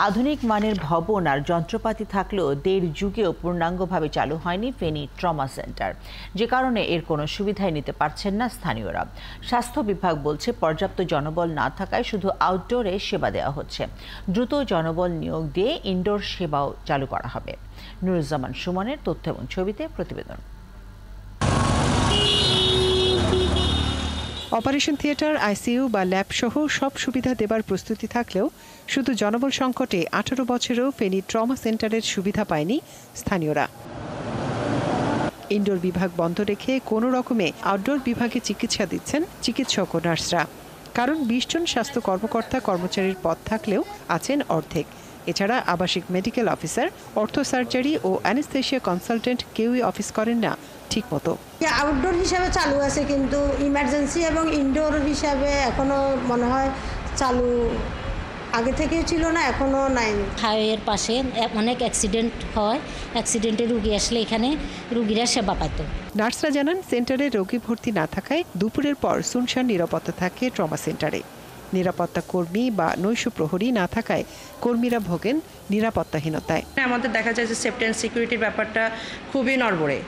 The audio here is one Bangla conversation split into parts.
আধুনিক মানের ভবন আর যন্ত্রপাতি থাকলেও দেড় যুগেও পূর্ণাঙ্গভাবে চালু হয়নি ফেনী ট্রমা সেন্টার, যে কারণে এর কোনো সুবিধাই নিতে পারছেন না স্থানীয়রা। স্বাস্থ্য বিভাগ বলছে পর্যাপ্ত জনবল না থাকায় শুধু আউটডোরে সেবা দেওয়া হচ্ছে। দ্রুত জনবল নিয়োগ দিয়ে ইনডোর সেবাও চালু করা হবে। নুরুজ্জামান সুমনের তথ্য এবং ছবিতে প্রতিবেদন। অপারেশন থিয়েটার, আইসিইউ বা ল্যাব সহ সব সুবিধা দেবার প্রস্তুতি থাকলেও শুধু জনবল সংকটে 18 বছরেও ফেনী ট্রমা সেন্টারের সুবিধা পায়নি স্থানীয়রা। ইনডোর বিভাগ বন্ধ রেখে কোনো রকমে আউটডোর বিভাগে চিকিৎসা দিচ্ছেন চিকিৎসক ও নার্সরা। কারণ 20 জন স্বাস্থ্য কর্মকর্তা কর্মচারীর পদ থাকলেও আছেন অর্ধেক। এছাড়া আবাসিক মেডিকেল অফিসার, অর্থো সার্জারি ও অ্যানেস্থেশিয়া কনসালটেন্ট কেউই অফিস করেন না ঠিক মতো। আউটডোর হিসাবে চালু আছে, কিন্তু ইমার্জেন্সি এবং ইনডোর হিসাবে এখনো মনে হয় চালু আগে থেকেও ছিল না, এখনো নাই। হাইওয়ের পাশে অনেক অ্যাক্সিডেন্ট হয়, অ্যাক্সিডেন্টে রুগী আসলে এখানে রুগীরা সেবা পাইত। নার্সরা জানান সেন্টারে রোগী ভর্তি না থাকায় দুপুরের পর সুনসান নিরাপত্তা থাকে ট্রমা সেন্টারে। নিরাপত্তা কর্মী বা নৈশ প্রহরী না থাকায় কর্মীরা ভোগেন নিরাপত্তাহীনতায়। আমাদের দেখা যায় যে সেফটি অ্যান্ড সিকিউরিটির ব্যাপারটা খুবই নড়বড়ে।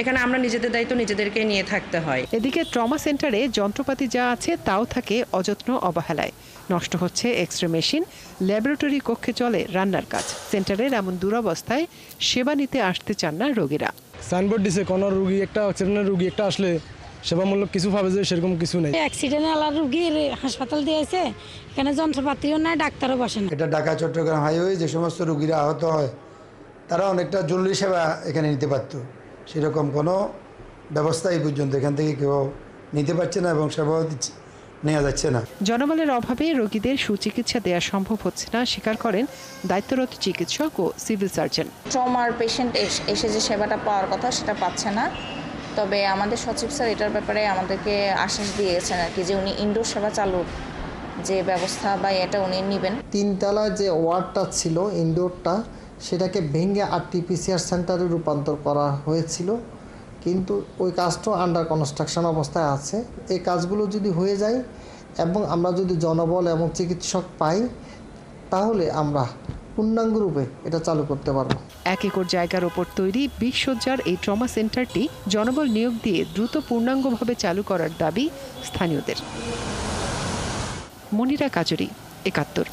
এখানে আমরা নিজেদের দায়িত্ব নিজেদেরকে নিয়ে থাকতে হয়। এদিকে ট্রমা সেন্টারে যন্ত্রপাতি যা আছে তাও থাকে অযত্ন অবহেলায়। নষ্ট হচ্ছে এক্স-রে মেশিন, ল্যাবরেটরি কক্ষে চলে রান্নার কাজ। সেন্টারের এমন দুরবস্থায় সেবা নিতে আসতে চান না রোগীরা। সাইনবোর্ড দিছে কোনো রোগী একটা অ্যাক্সিডেন্টের রোগী একটা আসলে সেবামূলক কিছু ভাবে যে সেরকম কিছু নেই। অ্যাক্সিডেন্ট আলা রোগীর হাসপাতাল দিয়েছে, এখানে যন্ত্রপাতিও নাই, ডাক্তারও বসে না। এটা ঢাকা চট্টগ্রাম হাইওয়ে যে সমস্ত রোগীরা আহত হয় তারা অনেকটা জরুরি সেবা এখানে নিতে পারত, সেরকম কোনো ব্যবস্থা এই পর্যন্ত এখান থেকে কেউ নিতে পারছে না এবং সেবাও নেওয়া যাচ্ছে না। জনবলের অভাবে রোগীদের সুচিকিৎসা দেওয়া সম্ভব হচ্ছে না স্বীকার করেন দায়িত্বরত চিকিৎসক ও সিভিল সার্জন। ট্রমার পেশেন্ট এসে যে সেবাটা পাওয়ার কথা সেটা পাচ্ছে না। তবে আমাদের সচিব স্যার এটার ব্যাপারে আমাদেরকে আশ্বাস দিয়েছেন আর কি, যে উনি ইনডোর সেবা চালুর যে ব্যবস্থা বা এটা উনি নেবেন। 3 তলা যে ওয়ার্ডটা ছিল ইনডোরটা, সেটাকে ভেঙে আরটিপিসিআর সেন্টারে রূপান্তর করা হয়েছিল, কিন্তু ওই কাজটা আন্ডার কনস্ট্রাকশন অবস্থায় আছে। এই কাজগুলো যদি হয়ে যায় এবং আমরা যদি জনবল এবং চিকিৎসক পাই, তাহলে আমরা পূর্ণাঙ্গরূপে এটা চালু করতে পারব। 1 একর জায়গার ওপর তৈরি 20 শয্যার এই ট্রমা সেন্টারটি জনবল নিয়োগ দিয়ে দ্রুত পূর্ণাঙ্গভাবে চালু করার দাবি স্থানীয়দের। মনিরা কাজরি, 71।